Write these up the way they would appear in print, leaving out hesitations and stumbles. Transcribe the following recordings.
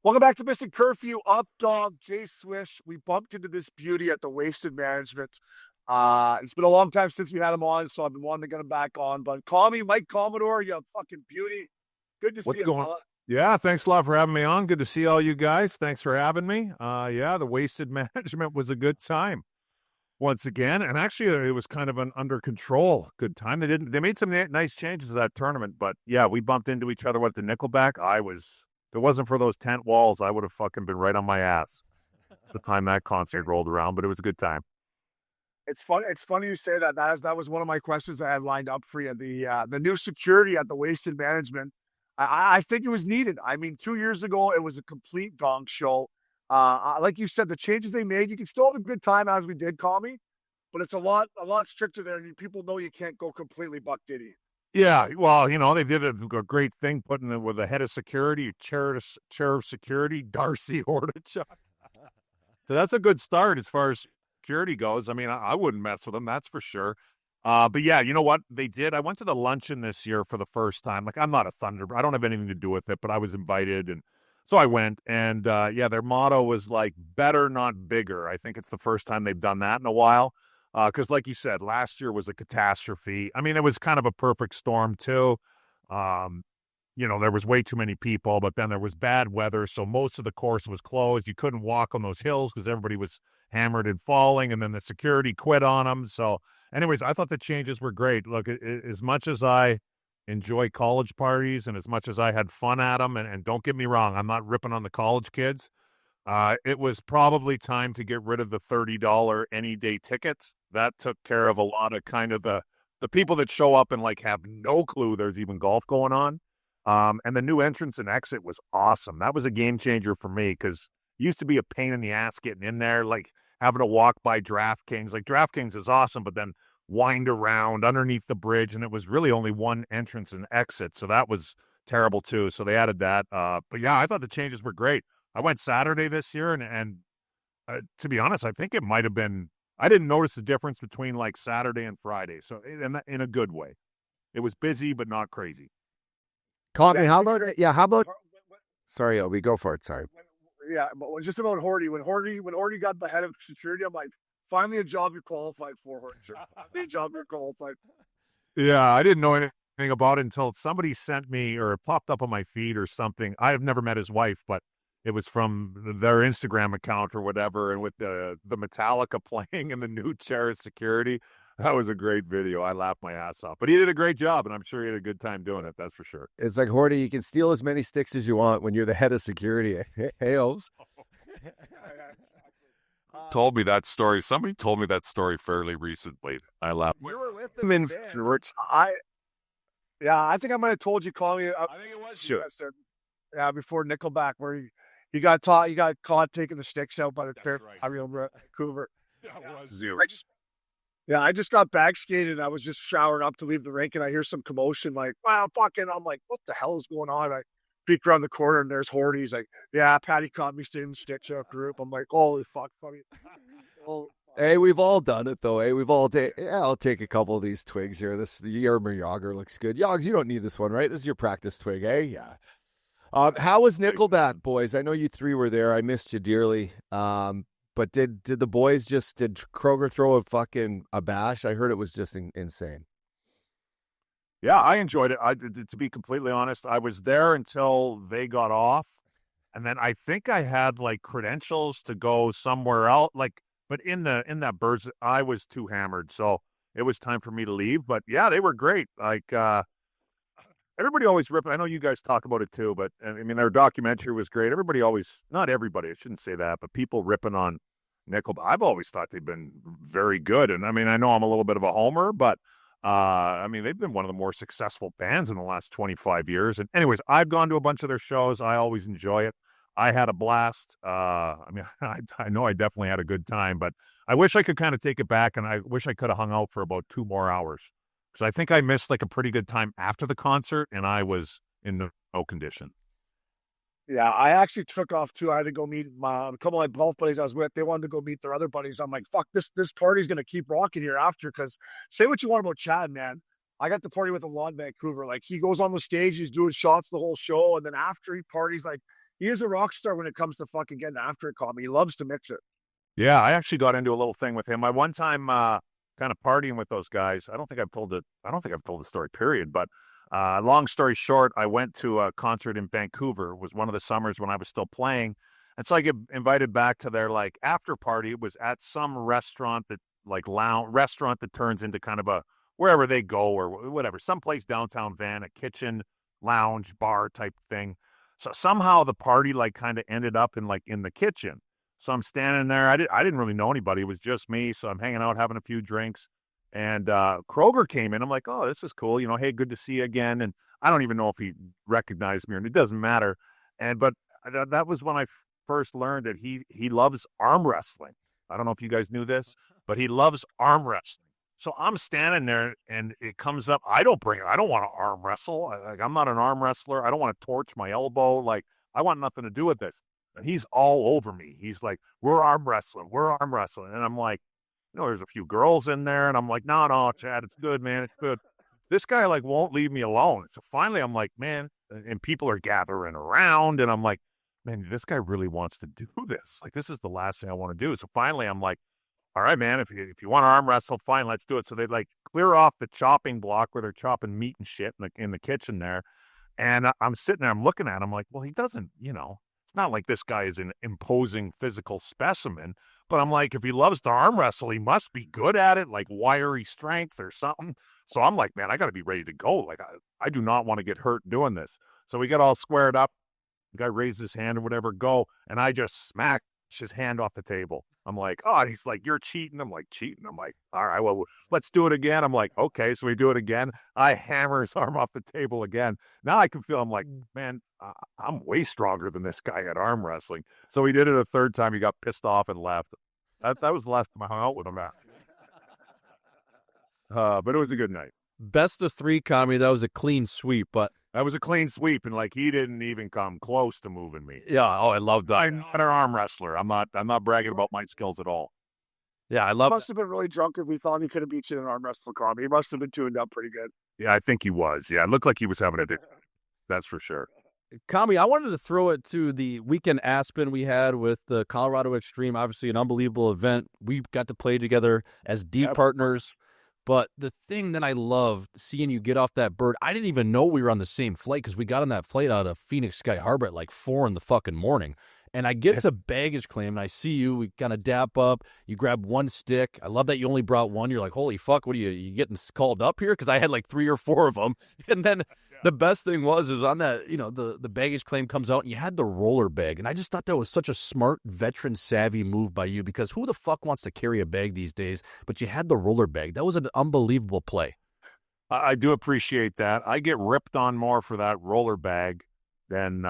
Welcome back to Missin Curfew. Up dog, Jay Swish. We bumped into this beauty at the Wasted Management. It's been a long time since we had him on, so I've been wanting to get him back on. But call me Mike Commodore. You fucking beauty. Good to see What's you, going on? fella. Yeah, thanks a lot for having me on. Good to see all you guys. Thanks for having me. Yeah, the Wasted Management was a good time once again, and actually it was kind of an under control good time. They made some nice changes to that tournament, but yeah, we bumped into each other with the Nickelback. If it wasn't for those tent walls, I would have fucking been right on my ass the time that concert rolled around, but it was a good time. It's funny. It's funny you say that. That was one of my questions I had lined up for you. The new security at the Wasted Management. I think it was needed. I mean, 2 years ago it was a complete gong show. Like you said, the changes they made, you can still have a good time as we did, call me, but it's a lot stricter there, and people know you can't go completely buck diddy. Yeah, well, they did a great thing putting it with the head of security, chair of security, Darcy Hordachuk. So that's a good start as far as security goes. I mean, I wouldn't mess with them, that's for sure. But yeah, you know what they did? I went to the luncheon this year for the first time. Like, I'm not a Thunderbird. I don't have anything to do with it, but I was invited, and so I went. And yeah, their motto was like better, not bigger. I think it's the first time they've done that in a while. Because like you said, last year was a catastrophe. I mean, it was kind of a perfect storm too. There was way too many people, but then there was bad weather, so most of the course was closed. You couldn't walk on those hills because everybody was hammered and falling, and then the security quit on them. So anyways, I thought the changes were great. Look, as much as I enjoy college parties and as much as I had fun at them, and don't get me wrong, I'm not ripping on the college kids. It was probably time to get rid of the $30 any day ticket. That took care of a lot of kind of the people that show up and like have no clue there's even golf going on. And the new entrance and exit was awesome. That was a game changer for me because it used to be a pain in the ass getting in there, like having to walk by DraftKings. Like, DraftKings is awesome, but then wind around underneath the bridge, and it was really only one entrance and exit. So that was terrible too. So they added that. But yeah, I thought the changes were great. I went Saturday this year, and to be honest, I think it might have been, I didn't notice the difference between like Saturday and Friday. So in a good way. It was busy, but not crazy. Call me. How about? Sorry, Obi, go for it. Sorry. Yeah, but just about Horty. When Horty got the head of security, I'm like, finally a job you're qualified for, Horty. Finally a job you're qualified. Yeah, I didn't know anything about it until somebody sent me, or it popped up on my feed or something. I have never met his wife, but it was from their Instagram account or whatever, and with the Metallica playing in the new chair of security. That was a great video. I laughed my ass off. But he did a great job, and I'm sure he had a good time doing it. That's for sure. It's like, Horty, you can steal as many sticks as you want when you're the head of security. Hey-os. Told me that story. Somebody told me that story fairly recently. I laughed. You were with them in Fireworks. I think I might have told you, call me. I think it was you. Yeah, before Nickelback, where you got caught taking the sticks out by the pair. Right. I remember Vancouver. That was you. I just got back skated, and I was just showering up to leave the rink, and I hear some commotion, like, wow, fucking, I'm like, what the hell is going on? I peek around the corner, and there's Horty. He's like, yeah, Patty caught me staying in the stick out group. I'm like, holy fuck, funny. Hey, we've all done it, though. Hey, I'll take a couple of these twigs here. The Yermer Yager looks good. Yogs, you don't need this one, right? This is your practice twig, eh? Yeah. How was Nickelback, boys? I know you three were there. I missed you dearly. But did the boys did Kroeger throw a bash? I heard it was just insane. Yeah, I enjoyed it. To be completely honest, I was there until they got off. And then I think I had like credentials to go somewhere else. But in that birds, I was too hammered. So it was time for me to leave. But yeah, they were great. Like, everybody always rip. I know you guys talk about it too, but I mean, their documentary was great. Not everybody, I shouldn't say that, but people ripping on Nickelback. I've always thought they've been very good. And I mean, I know I'm a little bit of a homer, but I mean, they've been one of the more successful bands in the last 25 years. And anyways, I've gone to a bunch of their shows. I always enjoy it. I had a blast. I mean, I know I definitely had a good time, but I wish I could kind of take it back, and I wish I could have hung out for about 2 more hours. So I think I missed like a pretty good time after the concert, and I was in no condition. Yeah, I actually took off too. I had to go meet a couple of my golf buddies I was with. They wanted to go meet their other buddies. I'm like, fuck, this party's gonna keep rocking here after. Because say what you want about Chad, man. I got to party with him in Vancouver. Like, he goes on the stage, he's doing shots the whole show, and then after he parties, like, he is a rock star when it comes to fucking getting after it, Commie. He loves to mix it. Yeah, I actually got into a little thing with him. I one time kind of partying with those guys. I don't think I've told the story, period. But long story short, I went to a concert in Vancouver. It was one of the summers when I was still playing. And so I get invited back to their like after party. It was at some restaurant that restaurant that turns into kind of a wherever they go or whatever, someplace downtown Van, a kitchen, lounge, bar type thing. So somehow the party like kind of ended up in the kitchen. So I'm standing there. I didn't really know anybody. It was just me. So I'm hanging out, having a few drinks. And Kroeger came in. I'm like, oh, this is cool. You know, hey, good to see you again. And I don't even know if he recognized me or it doesn't matter. But that was when I first learned that he loves arm wrestling. I don't know if you guys knew this, but he loves arm wrestling. So I'm standing there and it comes up. I don't want to arm wrestle. I'm not an arm wrestler. I don't want to torch my elbow. Like, I want nothing to do with this. And he's all over me. He's like, we're arm wrestling. And I'm like, there's a few girls in there. And I'm like, no, Chad, it's good, man. It's good. This guy like won't leave me alone. So finally I'm like, man, and people are gathering around. And I'm like, man, this guy really wants to do this. Like, this is the last thing I want to do. So finally I'm like, all right, man, if you want to arm wrestle, fine, let's do it. So they like clear off the chopping block where they're chopping meat and shit in the kitchen there. And I'm sitting there, I'm looking at him like, well, he doesn't, it's not like this guy is an imposing physical specimen, but I'm like, if he loves to arm wrestle, he must be good at it, like wiry strength or something. So I'm like, man, I got to be ready to go. Like, I do not want to get hurt doing this. So we get all squared up. The guy raised his hand or whatever, go, and I just smacked his hand off the table. I'm like, oh, and he's like, you're cheating. I'm like, cheating. I'm like, all right, well, let's do it again. I'm like, okay, so we do it again. I hammer his arm off the table again. Now I can feel, I'm like, man, I'm way stronger than this guy at arm wrestling. So we did it a third time. He got pissed off and left. That was the last time I hung out with him. But it was a good night. Best of three, Commie. That was a clean sweep, but that was a clean sweep, and like he didn't even come close to moving me. Yeah, oh, I love that. I'm not an arm wrestler. I'm not bragging about my skills at all. Yeah, I love. He must have been really drunk if we thought he could have beat you in an arm wrestle, Commie. He must have been tuned up pretty good. Yeah, I think he was. Yeah, it looked like he was having a day. That's for sure. Commie, I wanted to throw it to the weekend Aspen we had with the Colorado Extreme. Obviously, an unbelievable event. We got to play together as deep partners. But the thing that I loved seeing you get off that bird, I didn't even know we were on the same flight because we got on that flight out of Phoenix Sky Harbor at like 4 in the fucking morning. And I get to baggage claim and I see you, we kind of dap up, you grab one stick. I love that you only brought one. You're like, holy fuck, what are you getting called up here? Because I had like 3 or 4 of them. And then the best thing was on that, the baggage claim comes out and you had the roller bag. And I just thought that was such a smart, veteran savvy move by you because who the fuck wants to carry a bag these days? But you had the roller bag. That was an unbelievable play. I do appreciate that. I get ripped on more for that roller bag than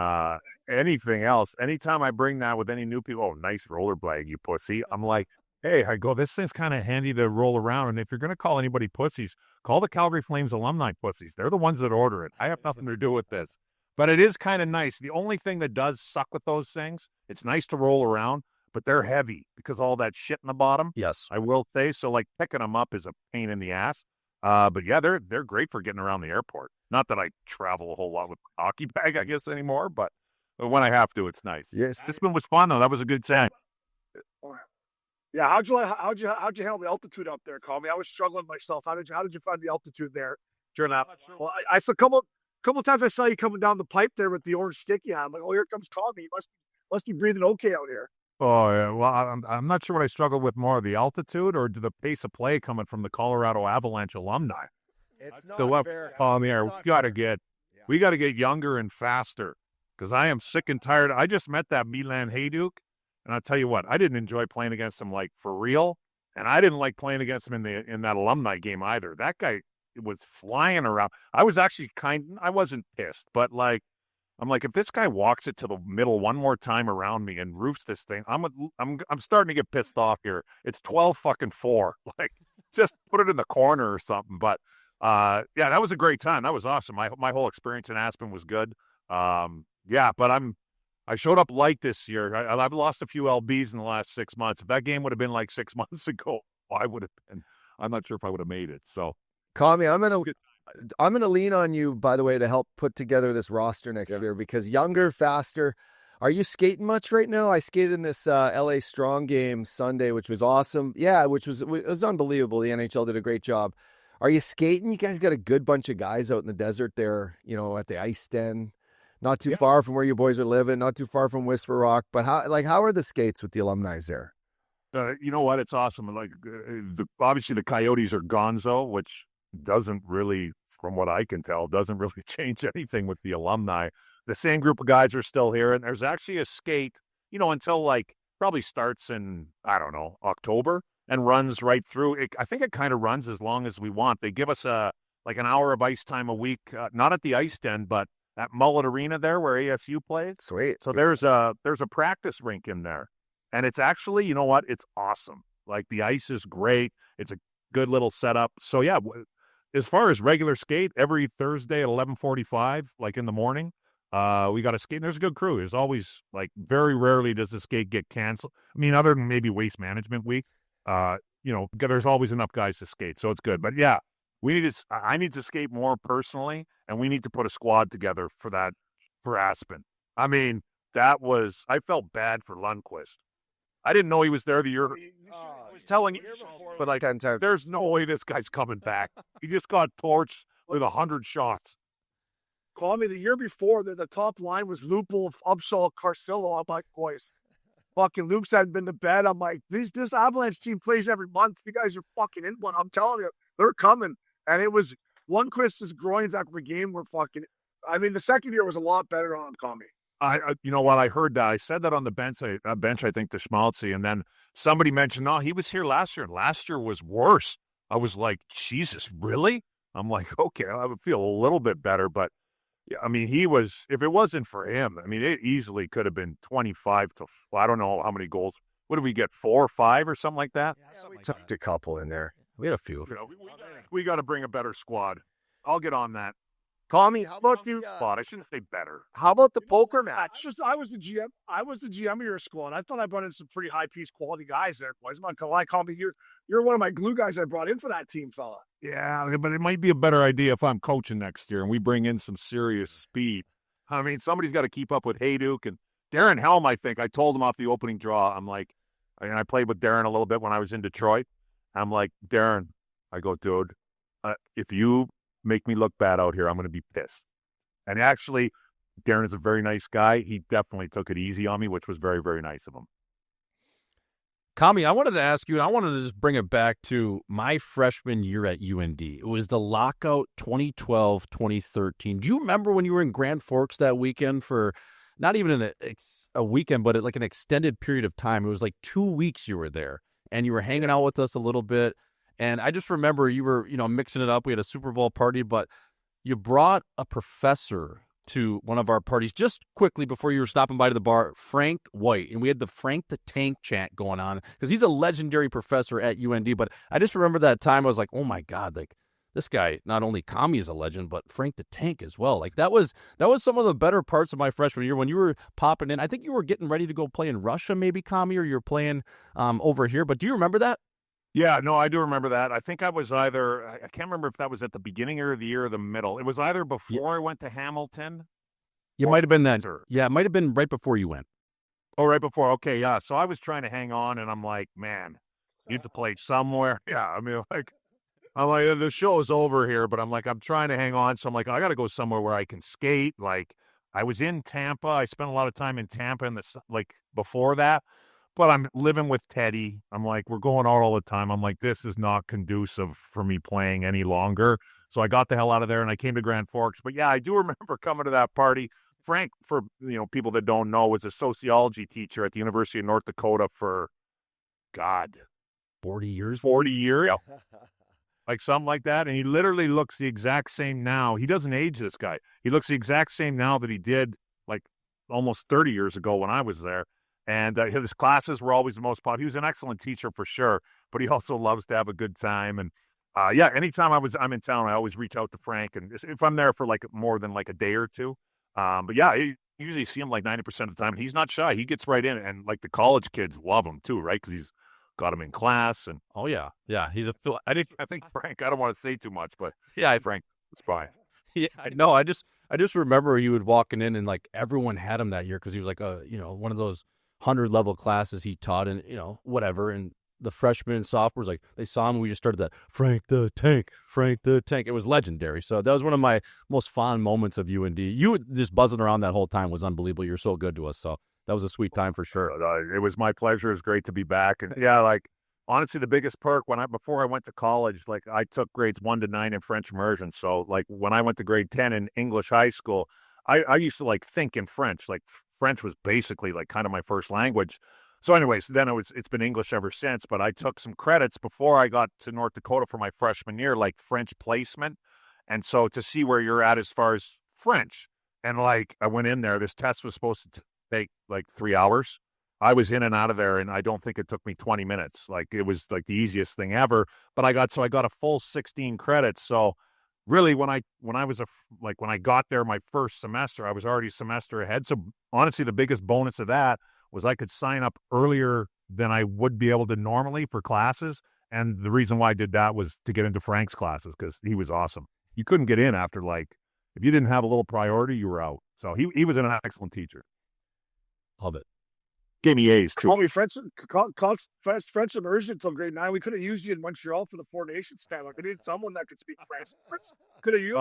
anything else. Anytime I bring that with any new people, oh, nice roller bag, you pussy. I'm like, hey, I go, this thing's kind of handy to roll around. And if you're going to call anybody pussies, call the Calgary Flames alumni pussies. They're the ones that order it. I have nothing to do with this. But it is kind of nice. The only thing that does suck with those things, it's nice to roll around, but they're heavy because all that shit in the bottom. Yes. I will say. So like picking them up is a pain in the ass. But yeah, they're great for getting around the airport. Not that I travel a whole lot with a hockey bag, I guess, anymore, but when I have to, it's nice. Yes. This one was fun though. That was a good time. Yeah, how'd you handle the altitude up there, Commie? I was struggling myself. How did you find the altitude there during that? Well, I saw a couple times I saw you coming down the pipe there with the orange stick you had. I'm like, oh, here comes Commie. He must be breathing okay out here. Oh, yeah. Well, I'm not sure what I struggled with more, the altitude or the pace of play coming from the Colorado Avalanche alumni. It's not The fair. we got to get younger and faster because I am sick and tired. I just met that Milan Hajduk, and I'll tell you what, I didn't enjoy playing against him like for real, and I didn't like playing against him in that alumni game either. That guy was flying around. I was actually I wasn't pissed, but like, I'm like, if this guy walks it to the middle one more time around me and roofs this thing, I'm starting to get pissed off here. It's 12-4. Like, just put it in the corner or something. But yeah, that was a great time. That was awesome. My whole experience in Aspen was good. Yeah, but I showed up light this year. I've lost a few LBs in the last 6 months. If that game would have been like 6 months ago, I'm not sure if I would have made it. So, Commie, I'm gonna lean on you, by the way, to help put together this roster next year because younger, faster. Are you skating much right now? I skated in this LA Strong game Sunday, which was awesome. Yeah, it was unbelievable. The NHL did a great job. Are you skating? You guys got a good bunch of guys out in the desert there, at the ice den. Not too far from where you boys are living, not too far from Whisper Rock. But how are the skates with the alumni there? You know what? It's awesome. Like, obviously the Coyotes are gonzo, which doesn't really, from what I can tell, doesn't really change anything with the alumni. The same group of guys are still here, and there's actually a skate, until like probably starts in, I don't know, October and runs right through. I think it kind of runs as long as we want. They give us like an hour of ice time a week, not at the ice den, but at Mullet Arena there where ASU plays. Sweet. So there's a practice rink in there. And it's actually, you know what? It's awesome. Like, the ice is great. It's a good little setup. So, yeah, as far as regular skate, every Thursday at 11:45, like in the morning, we got a skate. And there's a good crew. There's always, like, very rarely does the skate get canceled. I mean, other than maybe Waste Management Week, there's always enough guys to skate. So it's good. But, yeah, I need to skate more personally, and we need to put a squad together for Aspen. I mean, I felt bad for Lundqvist. I didn't know he was there the year. I was telling you, but like, 10 times. there's no way this guy's coming back. He just got torched with 100 shots. Call me the year before, the top line was Lupul, Upshaw, Carcillo. I'm like, boys, fucking Luke's hadn't been to bed. I'm like, this Avalanche team plays every month. You guys are fucking in one. I'm telling you, they're coming. And it was Lundqvist's groins after the game were fucking. I mean, the second year was a lot better on Comey. You know what? I heard that. I said that on the bench, I think, to Schmaltzy. And then somebody mentioned, no, he was here last year. And last year was worse. I was like, Jesus, really? I'm like, okay, I would feel a little bit better. But, yeah, I mean, if it wasn't for him, I mean, it easily could have been 25 to, I don't know how many goals. What did we get, 4 or 5 or something like that? Yeah, we tucked a couple in there. We had a few. We got to bring a better squad. I'll get on that. Call me. How about you? Spot. I shouldn't say better. How about the poker match? I was the GM. I was the GM of your squad. I thought I brought in some pretty high piece quality guys there, boys. I'm not gonna lie, call me. You're one of my glue guys I brought in for that team, fella. Yeah, but it might be a better idea if I'm coaching next year and we bring in some serious speed. I mean, somebody's got to keep up with Hayduk and Darren Helm. I think I told him off the opening draw. I'm like, and I played with Darren a little bit when I was in Detroit. I'm like, Darren, I go, dude, if you make me look bad out here, I'm going to be pissed. And actually, Darren is a very nice guy. He definitely took it easy on me, which was very, very nice of him. Kami, I wanted to ask you, and I wanted to just bring it back to my freshman year at UND. It was the lockout 2012-2013. Do you remember when you were in Grand Forks that weekend for not even a weekend, but like an extended period of time? It was like 2 weeks you were there, and you were hanging out with us a little bit. And I just remember you were, mixing it up. We had a Super Bowl party, but you brought a professor to one of our parties just quickly before you were stopping by to the bar, Frank White. And we had the Frank the Tank chant going on because he's a legendary professor at UND. But I just remember that time I was like, oh my God, like this guy, not only Kami is a legend, but Frank the Tank as well. Like that was some of the better parts of my freshman year when you were popping in. I think you were getting ready to go play in Russia, maybe, Kami, or you're playing over here. But do you remember that? Yeah, no, I do remember that. I think I was I can't remember if that was at the beginning of the year or the middle. It was either before I went to Hamilton. It might have been then. Yeah, it might have been right before you went. Oh, right before. Okay, yeah. So I was trying to hang on, and I'm like, man, you have to play somewhere. Yeah, I'm like, the show is over here, but I'm trying to hang on. So I'm like, I got to go somewhere where I can skate. Like, I was in Tampa. I spent a lot of time in Tampa before that. But I'm living with Teddy. I'm like, we're going out all the time. I'm like, this is not conducive for me playing any longer. So I got the hell out of there and I came to Grand Forks. But yeah, I do remember coming to that party. Frank, for people that don't know, was a sociology teacher at the University of North Dakota for, 40 years. 40 years, like something like that. And he literally looks the exact same now. He doesn't age, this guy. He looks the exact same now that he did like almost 30 years ago when I was there. And his classes were always the most popular. He was an excellent teacher for sure, but he also loves to have a good time. And anytime I'm in town, I always reach out to Frank. And if I'm there for like more than like a day or two, but yeah, you usually see him like 90% of the time. And he's not shy. He gets right in, and like the college kids love him too, right? Because he's got him in class. And oh yeah, he's I think Frank. I don't want to say too much, but yeah, Frank is fine. Yeah, I know. I just remember he would walking in and like everyone had him that year because he was like one of those 100 level classes he taught and whatever. And the freshmen and sophomores, like they saw him and we just started that Frank the Tank. It was legendary. So that was one of my most fond moments of UND. You just buzzing around that whole time was unbelievable. You're so good to us. So that was a sweet time for sure. It was my pleasure. It was great to be back. And yeah, like honestly, the biggest perk before I went to college, like I took grades 1 to 9 in French immersion. So like when I went to grade 10 in English high school, I used to like think in French. Like French was basically like kind of my first language. So anyways, then it's been English ever since. But I took some credits before I got to North Dakota for my freshman year, like French placement. And so to see where you're at as far as French, and like I went in there, this test was supposed to take like 3 hours. I was in and out of there, and I don't think it took me 20 minutes. Like it was like the easiest thing ever. But I got a full 16 credits. So really, when I got there my first semester, I was already a semester ahead. So honestly, the biggest bonus of that was I could sign up earlier than I would be able to normally for classes. And the reason why I did that was to get into Frank's classes because he was awesome. You couldn't get in after if you didn't have a little priority, you were out. So he was an excellent teacher. Love it. Gave me A's too. Call me French immersion until grade 9. We could have used you in Montreal for the Four Nations stand. Like, we needed someone that could speak French. Could have used.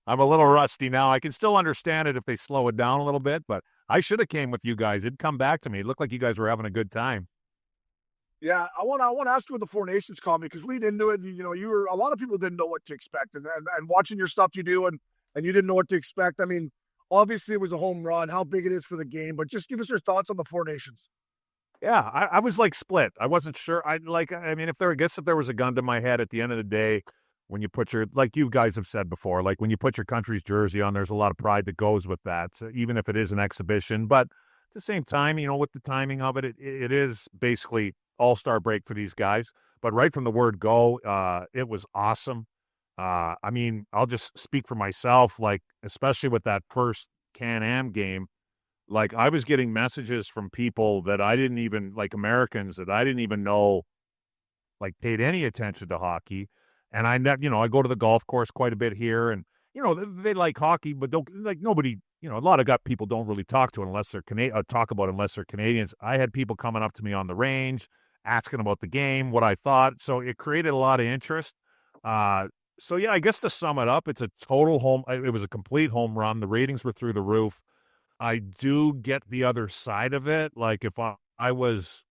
I'm a little rusty now. I can still understand it if they slow it down a little bit, but I should have came with you guys. It'd come back to me. It looked like you guys were having a good time. Yeah, I want to ask you what the Four Nations call me because lead into it. You were a lot of people didn't know what to expect, and watching your stuff you do, and you didn't know what to expect. I mean, obviously it was a home run. How big it is for the game, but just give us your thoughts on the Four Nations. Yeah, I was like split. I wasn't sure. If there was a gun to my head at the end of the day, when you put like you guys have said before, like when you put your country's jersey on, there's a lot of pride that goes with that. So even if it is an exhibition, but at the same time, with the timing of it, it is basically all-star break for these guys. But right from the word go, it was awesome. I'll just speak for myself, like, especially with that first Can-Am game, like I was getting messages from people that I didn't even, like Americans that I didn't even know, like paid any attention to hockey. And I go to the golf course quite a bit here and, they like hockey, but don't like nobody, a lot of people don't really talk to it unless they're unless they're Canadians. I had people coming up to me on the range, asking about the game, what I thought. So it created a lot of interest. So yeah, I guess to sum it up, it's a total it was a complete home run. The ratings were through the roof. I do get the other side of it. Like if I was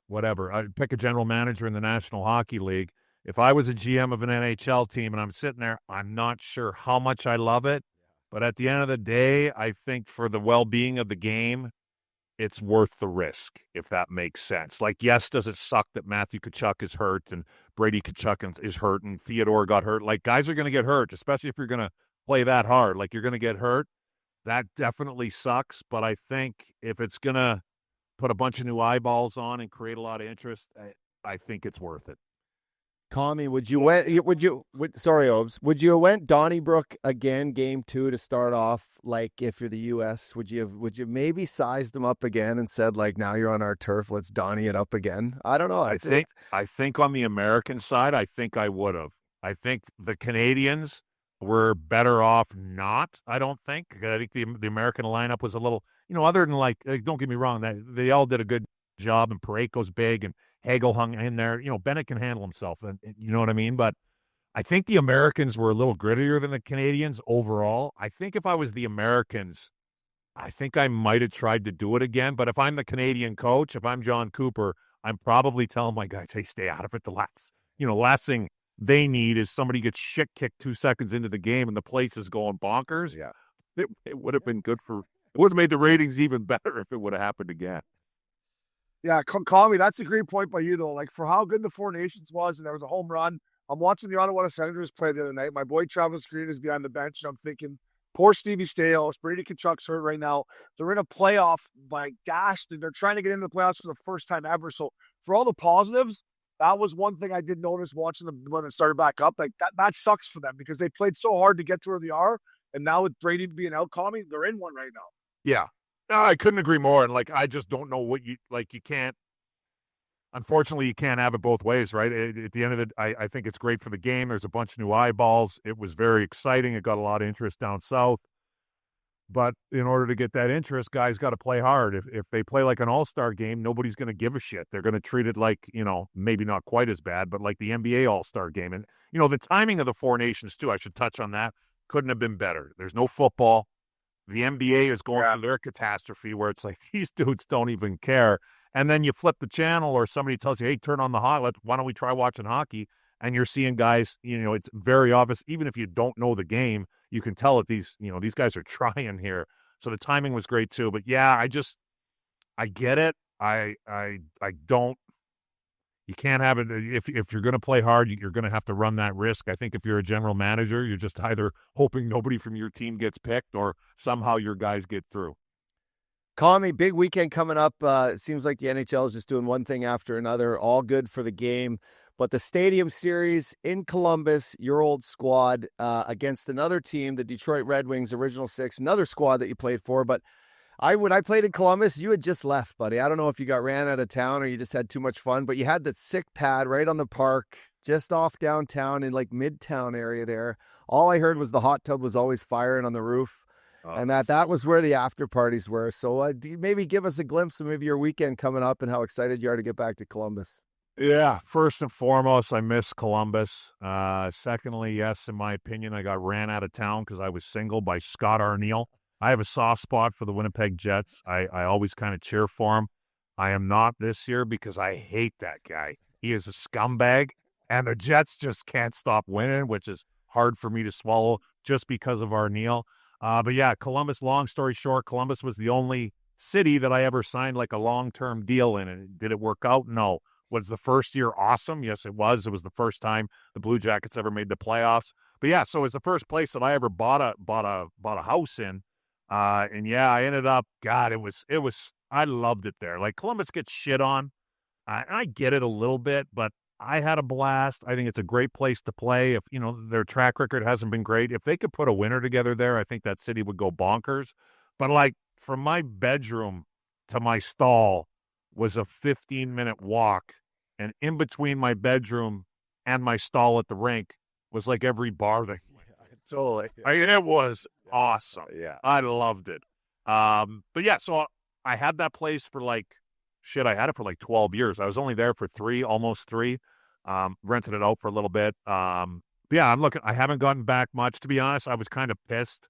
whatever, I'd pick a general manager in the National Hockey League. If I was a GM of an NHL team and I'm sitting there, I'm not sure how much I love it. But at the end of the day, I think for the well-being of the game, it's worth the risk, if that makes sense. Like, yes, does it suck that Matthew Tkachuk is hurt and Brady Tkachuk is hurt and Theodore got hurt? Like, guys are going to get hurt, especially if you're going to play that hard. Like, you're going to get hurt. That definitely sucks. But I think if it's going to put a bunch of new eyeballs on and create a lot of interest, I think it's worth it. Commie, would you went Donnybrook again, game 2 to start off? Like, if you're the U.S., would you maybe size them up again and said, like, now you're on our turf, let's Donnie it up again? I don't know. I think on the American side, I think I would have. I think the Canadians were better off not. I don't think. I think the American lineup was a little, other than like, don't get me wrong, they all did a good job, and Parayko's big, and Hagel hung in there. Bennett can handle himself, and you know what I mean? But I think the Americans were a little grittier than the Canadians overall. I think if I was the Americans, I think I might have tried to do it again. But if I'm the Canadian coach, if I'm John Cooper, I'm probably telling my guys, hey, stay out of it. The last thing they need is somebody gets shit kicked 2 seconds into the game and the place is going bonkers. Yeah. It would have been good it would have made the ratings even better if it would have happened again. Yeah, call me. That's a great point by you, though. Like, for how good the Four Nations was, and there was a home run. I'm watching the Ottawa Senators play the other night. My boy Travis Green is behind the bench, and I'm thinking, poor Stevie Staios, Brady Tkachuk's hurt right now. They're in a playoff, dashed, and they're trying to get into the playoffs for the first time ever. So for all the positives, that was one thing I did notice watching them when it started back up. Like, that sucks for them because they played so hard to get to where they are, and now with Brady being out, they're in one right now. Yeah. No, I couldn't agree more. And I just don't know what you can't, unfortunately, you can't have it both ways, right? At the end of it, I think it's great for the game. There's a bunch of new eyeballs. It was very exciting. It got a lot of interest down south. But in order to get that interest, guys got to play hard. If they play like an all-star game, nobody's going to give a shit. They're going to treat it like, maybe not quite as bad, but like the NBA all-star game. And, the timing of the Four Nations, too, I should touch on that, couldn't have been better. There's no football. The NBA is going through their catastrophe where it's like these dudes don't even care. And then you flip the channel or somebody tells you, hey, turn on the hockey. Why don't we try watching hockey? And you're seeing guys, it's very obvious, even if you don't know the game, you can tell that these guys are trying here. So the timing was great too. But yeah, I get it. I don't, you can't have it. If you're going to play hard, you're going to have to run that risk. I think if you're a general manager, you're just either hoping nobody from your team gets picked or somehow your guys get through. Commie, big weekend coming up. It seems like the NHL is just doing one thing after another, all good for the game. But the Stadium Series in Columbus, your old squad, against another team, the Detroit Red Wings, Original Six, another squad that you played for. But when I played in Columbus, you had just left, buddy. I don't know if you got ran out of town or you just had too much fun, but you had that sick pad right on the park, just off downtown in like Midtown area there. All I heard was the hot tub was always firing on the roof. And that was where the after parties were. So maybe give us a glimpse of maybe your weekend coming up and how excited you are to get back to Columbus. Yeah, first and foremost, I miss Columbus. Secondly, yes, in my opinion, I got ran out of town because I was single by Scott Arniel. I have a soft spot for the Winnipeg Jets. I always kind of cheer for him. I am not this year because I hate that guy. He is a scumbag, and the Jets just can't stop winning, which is hard for me to swallow just because of Arniel. But yeah, Columbus, long story short, Columbus was the only city that I ever signed like a long-term deal in. And did it work out? No. Was the first year awesome? Yes, it was. It was the first time the Blue Jackets ever made the playoffs. But yeah, so it was the first place that I ever bought a house in. And yeah, I ended up, God, it was, I loved it there. Like Columbus gets shit on. I get it a little bit, but I had a blast. I think it's a great place to play. If, their track record hasn't been great, if they could put a winner together there, I think that city would go bonkers. But like from my bedroom to my stall was a 15-minute walk. And in between my bedroom and my stall at the rink was like every bar that Totally. it was awesome. Yeah. I loved it. But yeah, so I had that place for I had it for like 12 years. I was only there for almost three. Rented it out for a little bit. But yeah, I haven't gotten back much, to be honest. I was kind of pissed.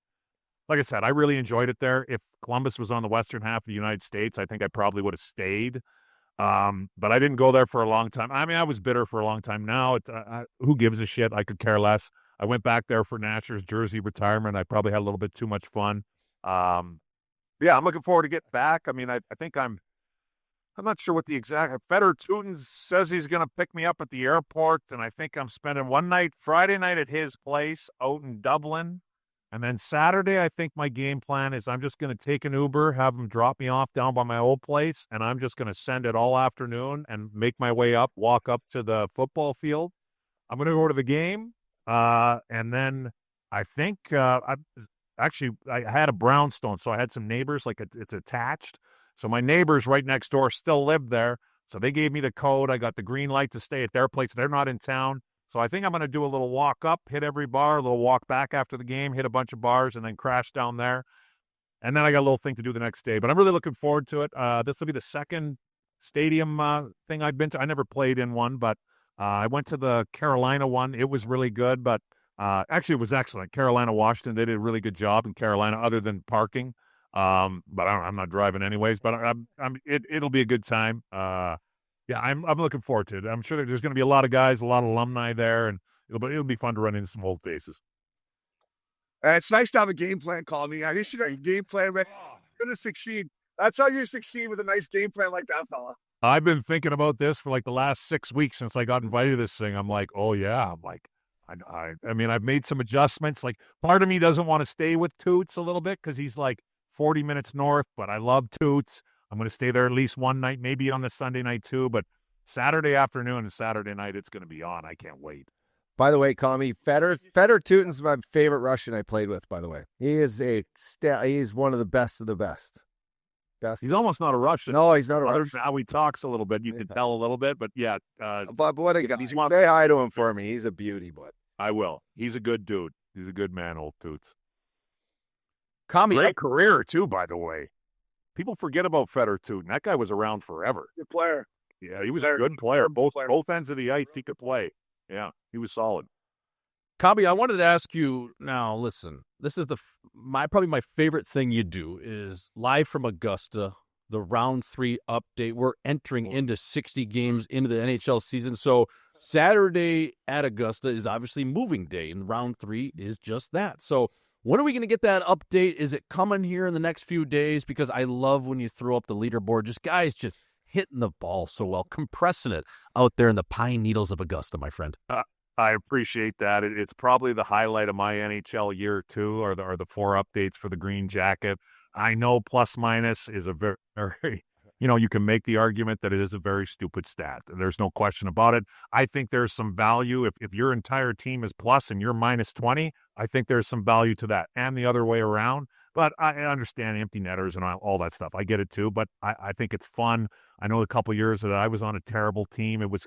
Like I said, I really enjoyed it there. If Columbus was on the western half of the United States, I think I probably would have stayed. But I didn't go there for a long time. I mean, I was bitter for a long time. Now, who gives a shit? I could care less. I went back there for Natcher's jersey retirement. I probably had a little bit too much fun. Yeah, I'm looking forward to getting back. I mean, I think I'm not sure what the exact. Feder Tootens says he's going to pick me up at the airport, and I think I'm spending Friday night at his place out in Dublin. And then Saturday, I think my game plan is I'm just going to take an Uber, have him drop me off down by my old place, and I'm just going to send it all afternoon and make my way up, walk up to the football field. I'm going to go to the game, and then I think I had a brownstone, so I had some neighbors, it's attached. So my neighbors right next door still lived there, so they gave me the code. I got the green light to stay at their place. They're not in town. So I think I'm going to do a little walk up, hit every bar, a little walk back after the game, hit a bunch of bars, and then crash down there. And then I got a little thing to do the next day. But I'm really looking forward to it. This will be the second stadium thing I've been to. I never played in one, but I went to the Carolina one. It was really good, but actually it was excellent. Carolina, Washington, they did a really good job in Carolina other than parking. But I'm not driving anyways, but it'll be a good time. Yeah, I'm looking forward to it. I'm sure there's going to be a lot of guys, a lot of alumni there, and it'll be fun to run into some old faces. It's nice to have a game plan, Colin. I guess you got your game plan, man. You're going to succeed. That's how you succeed with a nice game plan like that, fella. I've been thinking about this for like the last 6 weeks since I got invited to this thing. I'm like, oh yeah. I'm like, I mean, I've made some adjustments. Like part of me doesn't want to stay with Toots a little bit because he's like 40 minutes north, but I love Toots. I'm going to stay there at least one night, maybe on the Sunday night too, but Saturday afternoon and Saturday night, it's going to be on. I can't wait. By the way, Commie, Feder Tutin's my favorite Russian I played with, by the way. He is he's one of the best of the best. Best. He's almost not a Russian. No, he's not a Russian. How he talks a little bit, you can tell a little bit, but yeah. But what a guy. Say hi to him for me. He's a beauty, but I will. He's a good dude. He's a good man, old Toots. Kami, Career, too, by the way. People forget about Feder Tootin. That guy was around forever. Good player. Yeah, he was a good player. Both ends of the ice, he could play. Yeah, he was solid. Kami, I wanted to ask you now. Listen, this is probably my favorite thing you do is live from Augusta, the round 3 update. We're entering into 60 games into the NHL season, so Saturday at Augusta is obviously moving day, and round 3 is just that. So when are we going to get that update? Is it coming here in the next few days? Because I love when you throw up the leaderboard, just guys just hitting the ball so well, compressing it out there in the pine needles of Augusta, my friend. I appreciate that. It's probably the highlight of my NHL year, too, are the 4 updates for the Green Jacket. I know plus minus is a very, you can make the argument that it is a very stupid stat. There's no question about it. I think there's some value. If your entire team is plus and you're minus 20, I think there's some value to that, and the other way around. But I understand empty netters and all that stuff. I get it, too, but I think it's fun. I know a couple years that I was on a terrible team. It was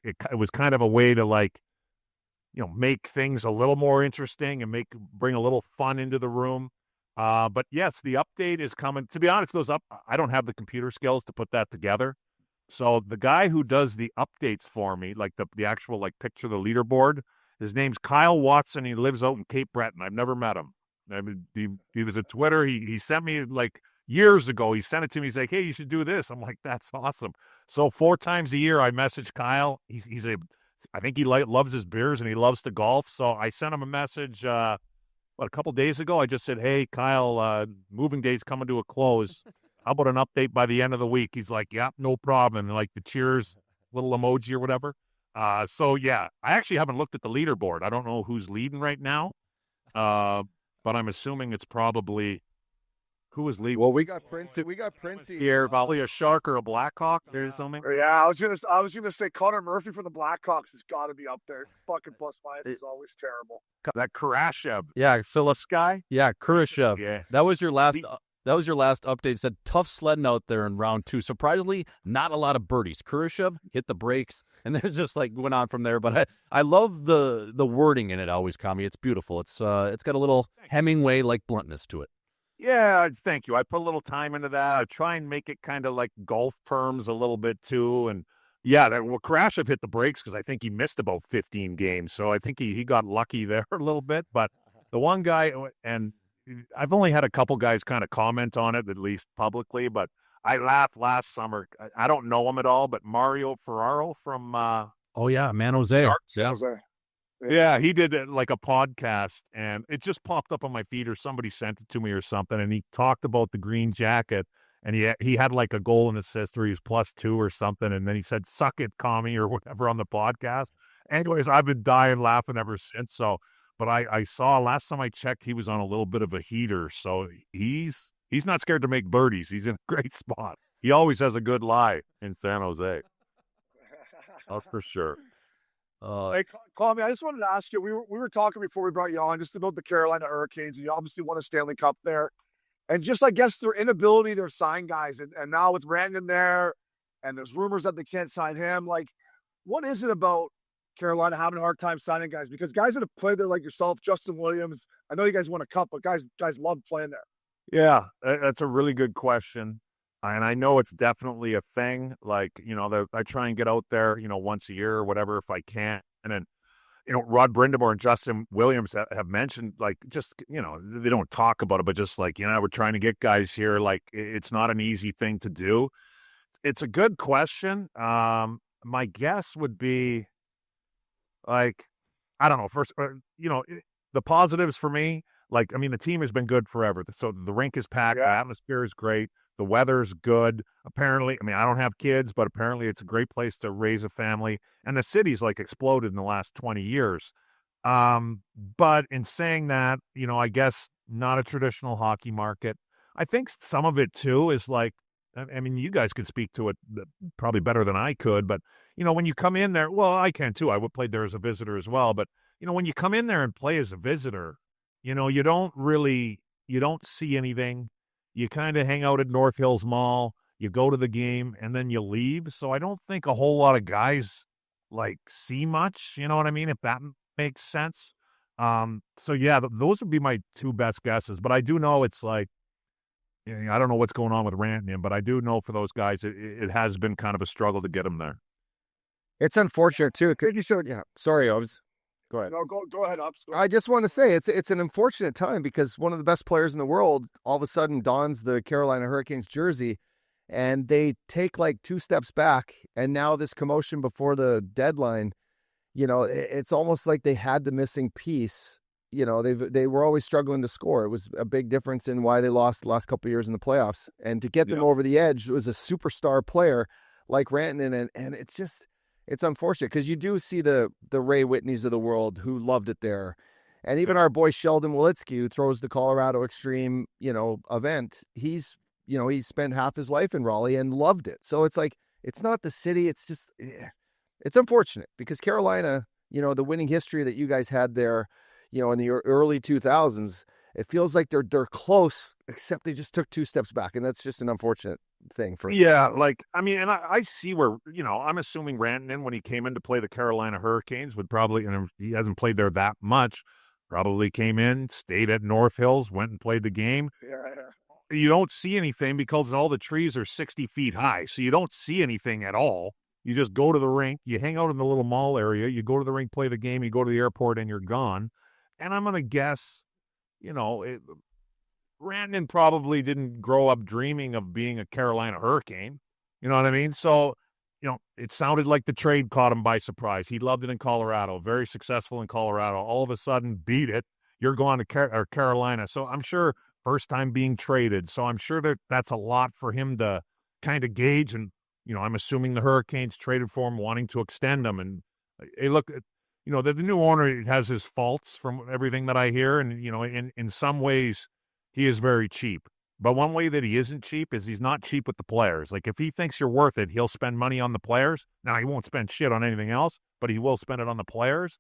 kind of a way to, make things a little more interesting and bring a little fun into the room. But yes, the update is coming. To be honest, I don't have the computer skills to put that together. So the guy who does the updates for me, like the actual picture of the leaderboard, his name's Kyle Watson. He lives out in Cape Breton. I've never met him. I mean, he was a Twitter. He sent me years ago. He sent it to me. He's like, "Hey, you should do this." I'm like, "That's awesome." So 4 times a year I message Kyle. I think he loves his beers and he loves to golf. So I sent him a message, a couple days ago. I just said, "Hey, Kyle, moving day's coming to a close. How about an update by the end of the week?" He's like, "Yeah, no problem." And the cheers little emoji or whatever. So yeah, I actually haven't looked at the leaderboard. I don't know who's leading right now. But I'm assuming it's probably who is leading. Well, we got Princey here, probably a Shark or a Blackhawk or something. Yeah, I was gonna say Connor Murphy for the Blackhawks has got to be up there. Fucking plus minus is always terrible. That Karashev, Yeah, Phyllis guy. Yeah, Kurashev. Yeah, that was your last. That was your last update. It said tough sledding out there in round 2. Surprisingly, not a lot of birdies. Kurashev hit the brakes, and there's just went on from there. But I love the wording in it always, Kami. It's beautiful. It's got a little Hemingway bluntness to it. Yeah, thank you. I put a little time into that. I try and make it kind of like golf terms a little bit too. And yeah, Karashev hit the brakes because I think he missed about 15 games. So I think he got lucky there a little bit. But the one guy, and I've only had a couple guys kind of comment on it, at least publicly, but I laughed last summer. I don't know him at all, but Mario Ferraro from oh yeah, Man Jose. Sharks. Yeah. Yeah, he did a podcast, and it just popped up on my feed, or somebody sent it to me or something, and he talked about the Green Jacket, and he had a goal and assist where he was +2 or something, and then he said, "Suck it, Kami," or whatever on the podcast. Anyways, I've been dying laughing ever since, so... But I saw last time I checked, he was on a little bit of a heater. So he's not scared to make birdies. He's in a great spot. He always has a good lie in San Jose. Oh, for sure. Hey, Kami, I just wanted to ask you. We were talking before we brought you on just about the Carolina Hurricanes, and you obviously won a Stanley Cup there. And just, I guess, their inability to sign guys, and now with Rantanen there, and there's rumors that they can't sign him. What is it about Carolina having a hard time signing guys? Because guys that have played there, like yourself, Justin Williams, I know you guys won a cup, but guys love playing there. Yeah, that's a really good question. And I know it's definitely a thing. I try and get out there, once a year or whatever if I can. And then, Rod Brindamore and Justin Williams have mentioned, they don't talk about it, but just we're trying to get guys here. It's not an easy thing to do. It's a good question. My guess would be, I don't know. First, the positives for me, the team has been good forever. So the rink is packed. Yeah. The atmosphere is great. The weather's good. Apparently, I don't have kids, but apparently it's a great place to raise a family. And the city's exploded in the last 20 years. But in saying that, I guess not a traditional hockey market. I think some of it too is you guys could speak to it probably better than I could, but when you come in there, well, I can too. I played there as a visitor as well. But, when you come in there and play as a visitor, you don't see anything. You kind of hang out at North Hills Mall. you go to the game, and then you leave. So I don't think a whole lot of guys like see much. You know what I mean? If that makes sense. So yeah, those would be my two best guesses. But I do know it's like, I don't know what's going on with Rantanen, but I do know for those guys, it has been kind of a struggle to get them there. It's unfortunate too. Yeah. Sorry, Obs. Go ahead. No, go ahead, Ups. I just want to say it's an unfortunate time because one of the best players in the world all of a sudden dons the Carolina Hurricanes jersey, and they take like 2 steps back, and now this commotion before the deadline, it's almost like they had the missing piece. They were always struggling to score. It was a big difference in why they lost the last couple of years in the playoffs, and to get them over the edge was a superstar player like Rantanen, and it's unfortunate because you do see the Ray Whitneys of the world who loved it there. And even our boy Sheldon Walitsky, who throws the Colorado Extreme, event, he spent half his life in Raleigh and loved it. So it's like, it's not the city. It's just, it's unfortunate because Carolina, the winning history that you guys had there, in the early 2000s, it feels like they're close, except they just took 2 steps back. And that's just an unfortunate thing for and I see where, I'm assuming Rantanen, when he came in to play the Carolina Hurricanes, would probably, and he hasn't played there that much, probably came in, stayed at North Hills, went and played the game. You don't see anything because all the trees are 60 feet high, so you don't see anything at all. You just go to the rink, you hang out in the little mall area, you go to the rink, play the game, you go to the airport, and you're gone. And I'm going to guess, Rantanen probably didn't grow up dreaming of being a Carolina Hurricane. You know what I mean? So, it sounded like the trade caught him by surprise. He loved it in Colorado, very successful in Colorado. All of a sudden, beat it. You're going to Carolina. So I'm sure first time being traded. So I'm sure that's a lot for him to kind of gauge. And, I'm assuming the Hurricanes traded for him, wanting to extend him. And hey, look, the new owner has his faults from everything that I hear. And, in some ways, he is very cheap. But one way that he isn't cheap is he's not cheap with the players. Like, if he thinks you're worth it, he'll spend money on the players. Now, he won't spend shit on anything else, but he will spend it on the players.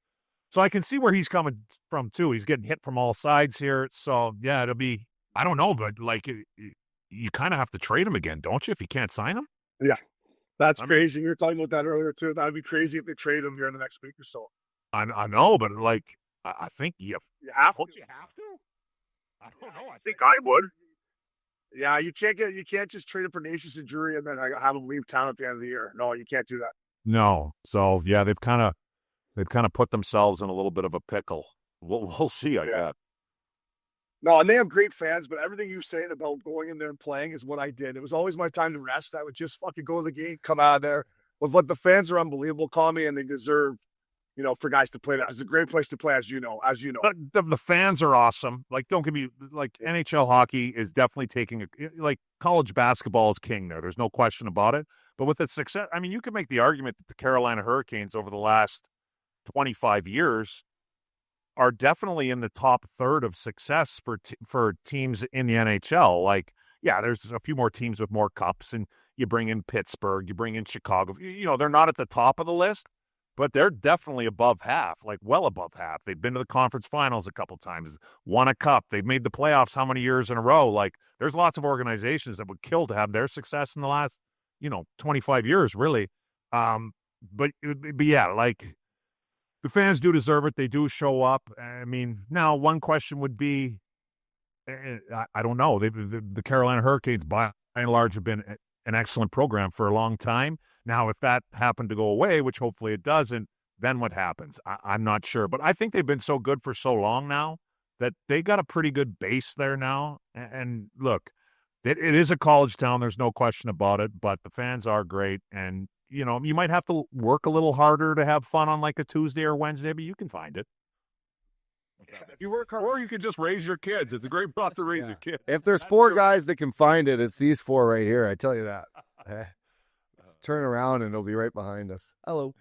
So I can see where he's coming from, too. He's getting hit from all sides here. So, yeah, it'll be, I don't know, but, like, you kind of have to trade him again, don't you, if you can't sign him? Yeah, that's crazy. You were talking about that earlier, too. That would be crazy if they trade him here in the next week or so. I know, but, like, I think you have to. You have to? I don't know. I think I would. Yeah, you can't just trade him for Nations and Jury and then have him leave town at the end of the year. No, you can't do that. No. So yeah, they've kind of put themselves in a little bit of a pickle. We'll see, I guess. No, and they have great fans, but everything you're saying about going in there and playing is what I did. It was always my time to rest. I would just fucking go to the game, come out of there. But the fans are unbelievable, call me, and they deserve, for guys to play that. It's a great place to play, as you know. The fans are awesome. Like, don't get me, like, NHL hockey is definitely taking, like, college basketball is king there. There's no question about it. But with its success, I mean, you could make the argument that the Carolina Hurricanes over the last 25 years are definitely in the top third of success for teams in the NHL. Like, yeah, there's a few more teams with more cups, and you bring in Pittsburgh, you bring in Chicago. They're not at the top of the list, but they're definitely above half, like well above half. They've been to the conference finals a couple times, won a cup. They've made the playoffs how many years in a row? Like, there's lots of organizations that would kill to have their success in the last, 25 years, really. But yeah, like, the fans do deserve it. They do show up. I mean, now one question would be, I don't know. The Carolina Hurricanes, by and large, have been an excellent program for a long time. Now, if that happened to go away, which hopefully it doesn't, then what happens? I'm not sure. But I think they've been so good for so long now that they got a pretty good base there now. And look, it is a college town. There's no question about it. But the fans are great. And, you might have to work a little harder to have fun on like a Tuesday or Wednesday, but you can find it. You work hard. Or you can just raise your kids. It's a great spot to raise your kids. If there's 4 guys that can find it, it's these 4 right here. I tell you that. Turn around and it'll be right behind us. Hello.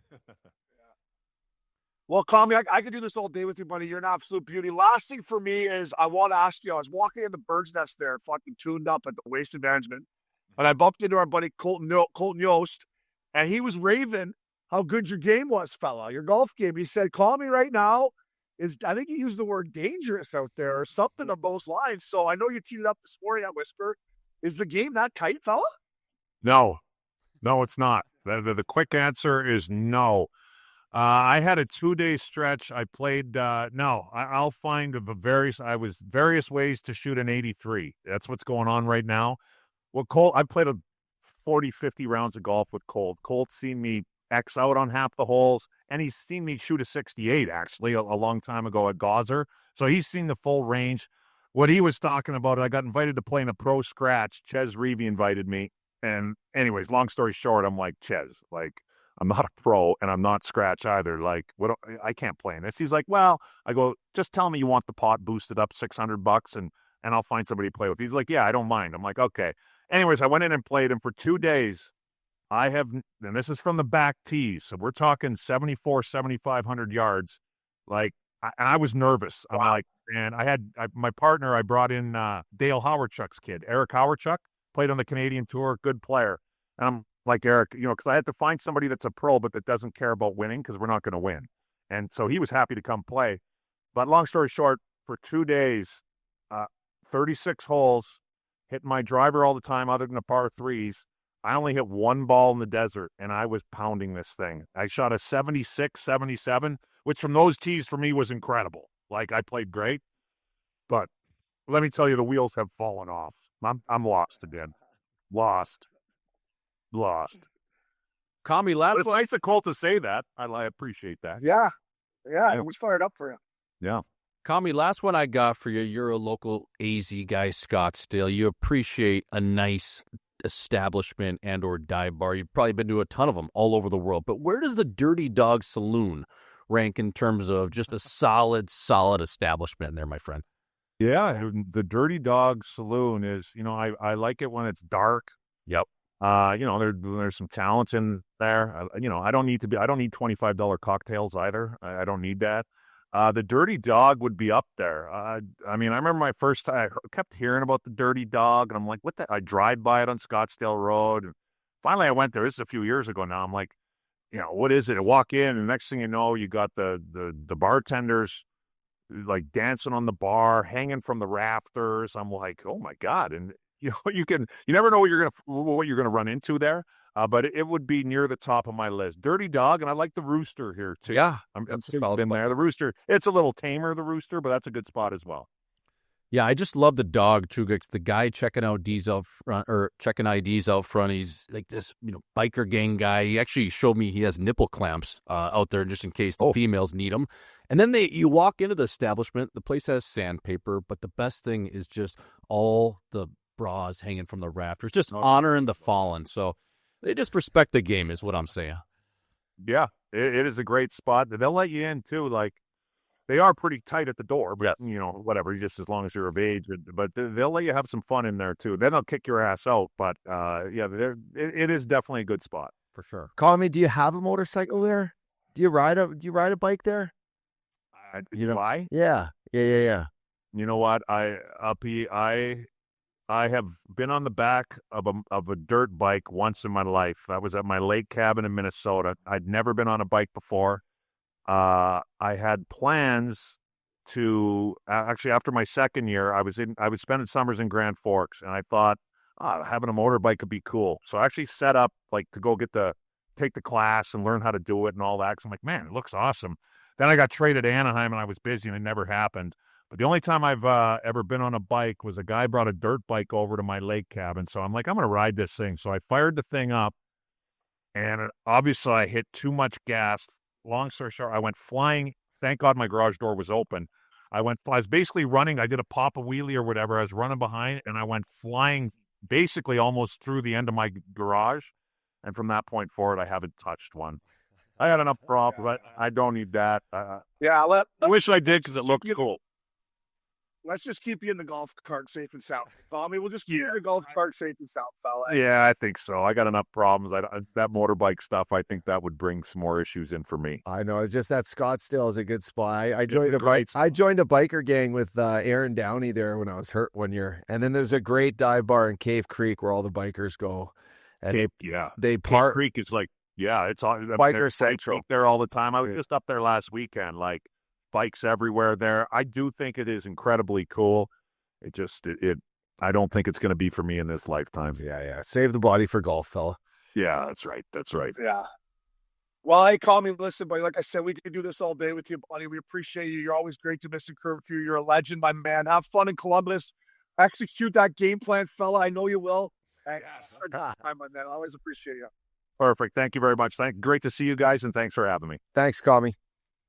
Well, Tommy, I could do this all day with you, buddy. You're an absolute beauty. Last thing for me is I want to ask you, I was walking in the bird's nest there, fucking tuned up at the Waste Management, and I bumped into our buddy Colton Yost, and he was raving how good your game was, fella, your golf game. He said, call me right now. I think he used the word dangerous out there or something of those lines. So I know you teed it up this morning at Whisper. Is the game that tight, fella? No, it's not. The quick answer is no. I had a 2-day stretch. I played. I'll find various ways to shoot an 83. That's what's going on right now. Well, Colt, I played 40, 50 rounds of golf with Colt. Colt's seen me X out on half the holes, and he's seen me shoot a 68 actually a long time ago at Gauzer. So he's seen the full range. What he was talking about, I got invited to play in a pro scratch. Ches Reavy invited me. And anyways, long story short, I'm like, Ches, like, I'm not a pro and I'm not scratch either. Like, I can't play in this. He's like, well, I go, just tell me you want the pot boosted up $600 and I'll find somebody to play with. He's like, yeah, I don't mind. I'm like, okay. Anyways, I went in and played him for 2 days. And this is from the back tees. So we're talking 7,500 yards. Like, I was nervous. I'm like, and my partner, I brought in Dale Howardchuck's kid, Eric Howardchuck, played on the Canadian Tour, good player. And I'm like, Eric, because I had to find somebody that's a pro, but that doesn't care about winning because we're not going to win. And so he was happy to come play. But long story short, for 2 days, 36 holes, hitting my driver all the time other than the par threes. I only hit one ball in the desert, and I was pounding this thing. I shot a 76, 77, which from those tees for me was incredible. Like, I played great. But let me tell you, the wheels have fallen off. I'm lost again. Lost. Kami, But it's nice of Colt to say that. I appreciate that. Yeah. I was fired up for him. Yeah. Kami, last one I got for you. You're a local AZ guy, Scottsdale. You appreciate a nice establishment and or dive bar. You've probably been to a ton of them all over the world. But where does the Dirty Dog Saloon rank in terms of just a solid establishment there, my friend? Yeah, the Dirty Dog Saloon is, I like it when it's dark. Yep. There's some talent in there. I don't need $25 cocktails either. I don't need that. The Dirty Dog would be up there. I remember my first time, I kept hearing about the Dirty Dog, and I'm like, what the? I drive by it on Scottsdale Road. And finally, I went there. This is a few years ago now. I'm like, what is it? I walk in, and the next thing you know, you got the bartenders like dancing on the bar, hanging from the rafters. I'm like, oh my God. And you never know what you're gonna run into there. But it would be near the top of my list. Dirty Dog, and I like the Rooster here too. Yeah, I'm that's a been solid spot. there. The Rooster, it's a little tamer, the Rooster, but that's a good spot as well. Yeah, I just love the dog too. It's the guy checking IDs out front. He's like this, biker gang guy. He actually showed me he has nipple clamps out there just in case the females need them. And then you walk into the establishment. The place has sandpaper, but the best thing is just all the bras hanging from the rafters, just honoring the fallen. So they just respect the game, is what I'm saying. Yeah, it is a great spot. They'll let you in too. Like, they are pretty tight at the door, but whatever, just as long as you're of age. But they'll let you have some fun in there too. Then they'll kick your ass out. But it is definitely a good spot For sure. Kami, do you have a motorcycle there? Do you ride a bike there? Why? Yeah. You know what? I have been on the back of a dirt bike once in my life. I was at my lake cabin in Minnesota. I'd never been on a bike before. I had plans to actually, after my second year, I was spending summers in Grand Forks, and I thought having a motorbike could be cool. So I actually set up like to go take the class and learn how to do it and all that. 'Cause I'm like, man, it looks awesome. Then I got traded to Anaheim and I was busy and it never happened. But the only time I've ever been on a bike was a guy brought a dirt bike over to my lake cabin. So I'm like, I'm going to ride this thing. So I fired the thing up, and obviously I hit too much gas. Long story short, I went flying. Thank God my garage door was open. I was basically running. I did a pop a wheelie or whatever. I was running behind, and I went flying basically almost through the end of my garage. And from that point forward, I haven't touched one. I had enough problems, but I don't need that. I wish I did because it looked cool. Let's just keep you in the golf cart safe and sound. We'll just keep you in the golf cart safe and sound, fella. Yeah, I think so. I got enough problems. That motorbike stuff, I think that would bring some more issues in for me. I know. Just that Scottsdale is a good spot. I joined a biker gang with Aaron Downey there when I was hurt one year. And then there's a great dive bar in Cave Creek where all the bikers go. And Cave Creek is like, it's all biker central there all the time. I was just up there last weekend, like bikes everywhere there. I do think it is incredibly cool. It I don't think it's going to be for me in this lifetime. Yeah. Save the body for golf, fella. Yeah, that's right. That's right. Yeah. Well, hey, call me. Listen, buddy. Like I said, we can do this all day with you, buddy. We appreciate you. You're always great to Missin Curfew. You're a legend, my man. Have fun in Columbus. Execute that game plan, fella. I know you will. Yes. Time, my man. I always appreciate you. Perfect. Thank you very much. Great to see you guys, and thanks for having me. Thanks, Commie.